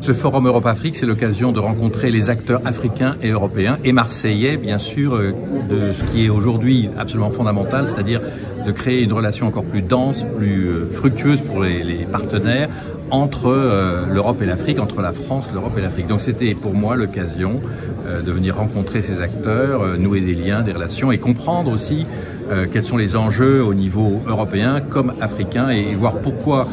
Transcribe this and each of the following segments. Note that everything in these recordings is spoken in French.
Ce forum Europe-Afrique, c'est l'occasion de rencontrer les acteurs africains et européens et marseillais, bien sûr, de ce qui est aujourd'hui absolument fondamental, c'est-à-dire de créer une relation encore plus dense, plus fructueuse pour les partenaires entre l'Europe et l'Afrique, entre la France, l'Europe et l'Afrique. Donc c'était pour moi l'occasion de venir rencontrer ces acteurs, nouer des liens, des relations et comprendre aussi quels sont les enjeux au niveau européen comme africain et voir pourquoi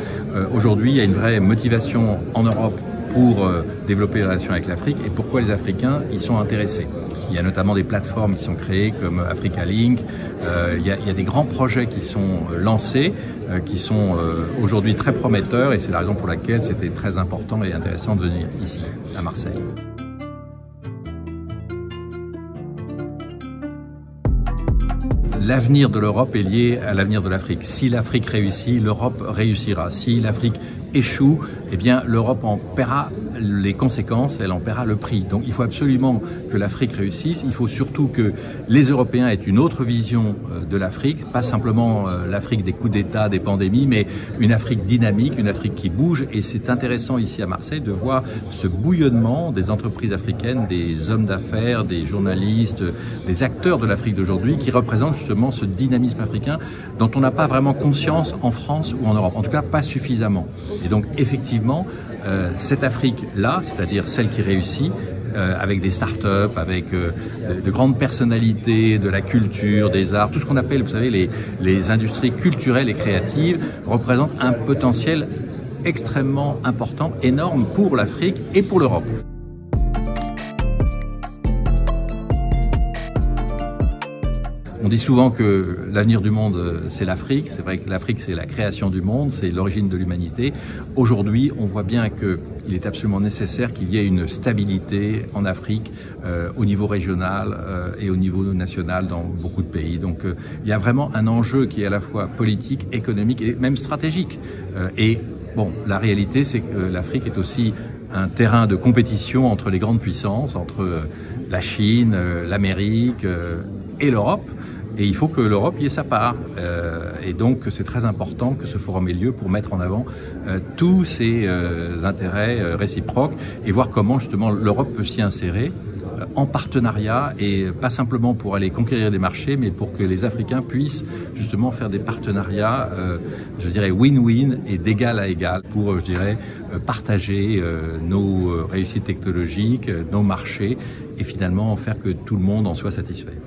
aujourd'hui il y a une vraie motivation en Europe pour développer les relations avec l'Afrique et pourquoi les Africains y sont intéressés. Il y a notamment des plateformes qui sont créées comme Africa Link, il y a des grands projets qui sont lancés, qui sont aujourd'hui très prometteurs et c'est la raison pour laquelle c'était très important et intéressant de venir ici, à Marseille. L'avenir de l'Europe est lié à l'avenir de l'Afrique. Si l'Afrique réussit, l'Europe réussira. Si l'Afrique échoue, eh bien l'Europe en paiera les conséquences, elle en paiera le prix. Donc il faut absolument que l'Afrique réussisse, il faut surtout que les Européens aient une autre vision de l'Afrique, pas simplement l'Afrique des coups d'État, des pandémies, mais une Afrique dynamique, une Afrique qui bouge. Et c'est intéressant ici à Marseille de voir ce bouillonnement des entreprises africaines, des hommes d'affaires, des journalistes, des acteurs de l'Afrique d'aujourd'hui qui représentent justement ce dynamisme africain dont on n'a pas vraiment conscience en France ou en Europe, en tout cas pas suffisamment. Et donc effectivement, cette Afrique-là, c'est-à-dire celle qui réussit, avec des start-up, avec de grandes personnalités, de la culture, des arts, tout ce qu'on appelle, vous savez, les industries culturelles et créatives, représente un potentiel extrêmement important, énorme pour l'Afrique et pour l'Europe. On dit souvent que l'avenir du monde, c'est l'Afrique. C'est vrai que l'Afrique, c'est la création du monde, c'est l'origine de l'humanité. Aujourd'hui, on voit bien qu'il est absolument nécessaire qu'il y ait une stabilité en Afrique, au niveau régional et au niveau national dans beaucoup de pays. Donc, il y a vraiment un enjeu qui est à la fois politique, économique et même stratégique. Et bon, la réalité, c'est que l'Afrique est aussi un terrain de compétition entre les grandes puissances, entre la Chine, l'Amérique et l'Europe. Et il faut que l'Europe y ait sa part. Et donc c'est très important que ce forum ait lieu pour mettre en avant tous ces intérêts réciproques et voir comment justement l'Europe peut s'y insérer en partenariat et pas simplement pour aller conquérir des marchés, mais pour que les Africains puissent justement faire des partenariats, je dirais win-win et d'égal à égal pour, je dirais, partager nos réussites technologiques, nos marchés et finalement faire que tout le monde en soit satisfait.